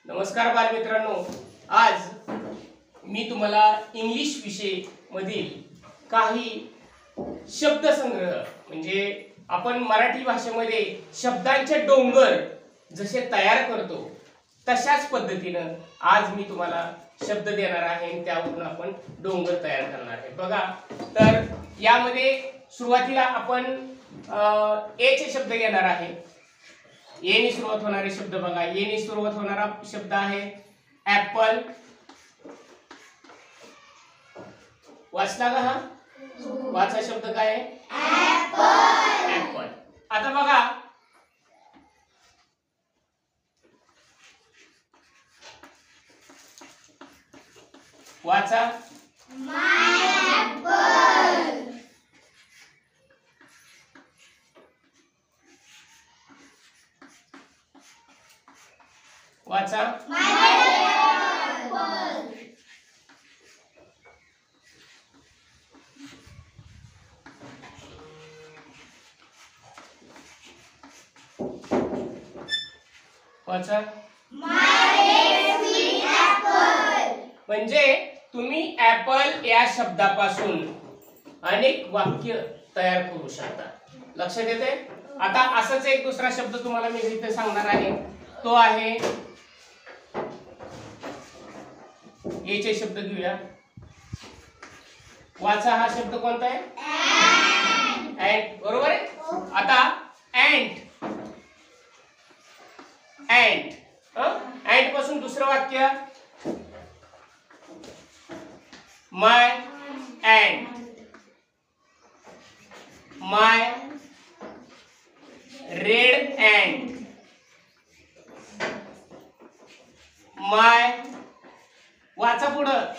नमस्कार बालमित्रांनो, आज मी तुम्हाला इंग्लिश विषय मधील काही शब्दसंग्रह म्हणजे आपण मराठी भाषेमध्ये शब्दांचे डोंगर जसे तयार करतो तशाच पद्धतीने आज मी तुम्हाला शब्द देणार आहे आणि त्यावरून आपण डोंगर तयार करणार आहे। बघा, तर यामध्ये सुरुवातीला आपण ए चे शब्द घेणार आहे। ए ने सुरुवात होणारे शब्द बघा, ए ने सुरुवात होणारा शब्द आहे ऍपल। वाचला का? हा वाचा शब्द काय आहे? ऍपल। ऍपल। आता बघा, वाचा माय ऍपल। वाचा माय ऍपल। वाचा माय स्वीट ऍपल। म्हणजे तुम्ही ऍपल या शब्दापासून अनेक वाक्य तयार करू शकता। लक्षात येते? आता असाच एक दुसरा शब्द तुम्हाला मी इथे सांगणार आहे, तो आहे ए चे शब्द घेऊया। वाचा, हा शब्द कोणता आहे? अँट। बरोबर आहे। आता अँट, अँट, अँट पासून दुसरं वाक्य माय अँट, माय रेड अँट, माय, वाचा पुढं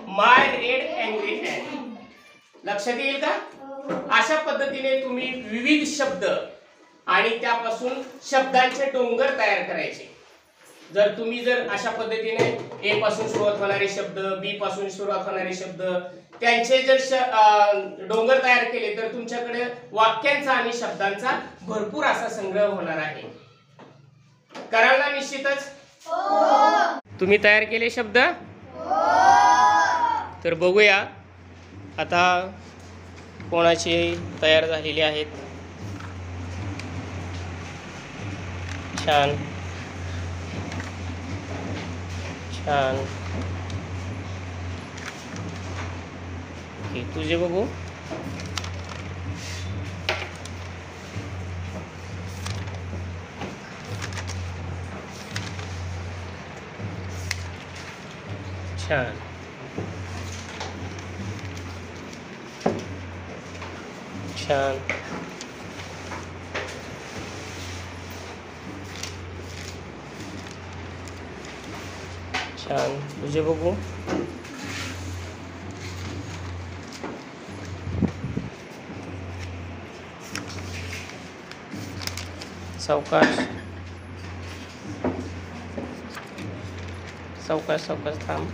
माय रेड अँग्री अँट। लक्षात येईल का? अशा पद्धतीने तुम्ही विविध शब्द आणि त्यापासून शब्दांचे डोंगर तयार करायचे। जर तुम्ही अशा पद्धतीने ए पासून सुरुवात होणारे शब्द, बी पासून सुरुवात होणारे शब्द, त्यांचे जर डोंगर तयार केले तर तुमच्याकडे वाक्यांचा आणि शब्दांचा भरपूर असा संग्रह होणार आहे। कराल ना निश्चितच? तुम्ही तयार केले शब्द? तर बघूया आता कोणाचे तयार झालेले आहेत। छान छान। तुझे बघू। छान छान छान। तुझे बघू। सावकाश सावकाश सावकाश थांब।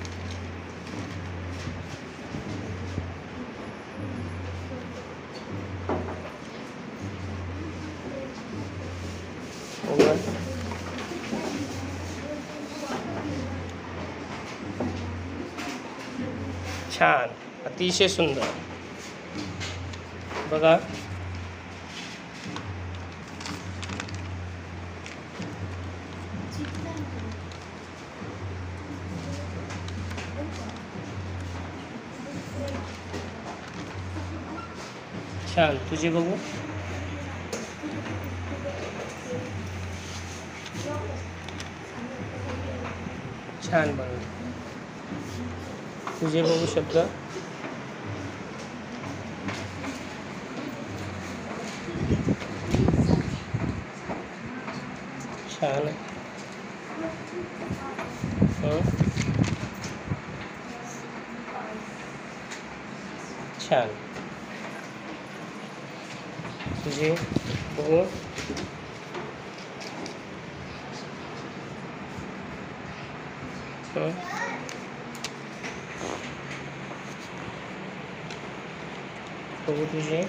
छान, अतिशय सुंदर। बघा, छान। तुझे बघू। छान बनवलं। तुझे बघू शब्द। छान। छान। तुझे बघू। बघू तुझे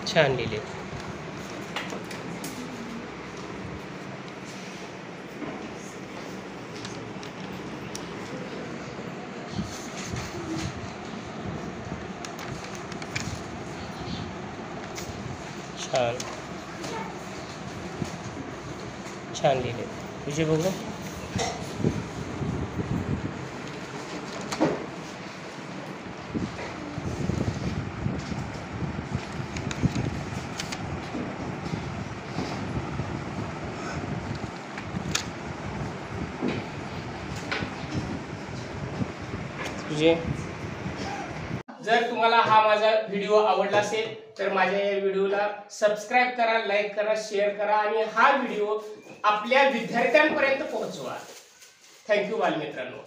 छान लिहिले. छान छान लिहिले तुझे बघू. तुझे जर तुम्हाला हा माझा व्हिडिओ आवडला असेल तर माझ्या या व्हिडिओला सबस्क्राईब करा, लाईक करा, शेअर करा आणि हा व्हिडिओ आपल्या विद्यार्थ्यांपर्यंत पोहोचवा. थँक्यू बालमित्रांनो.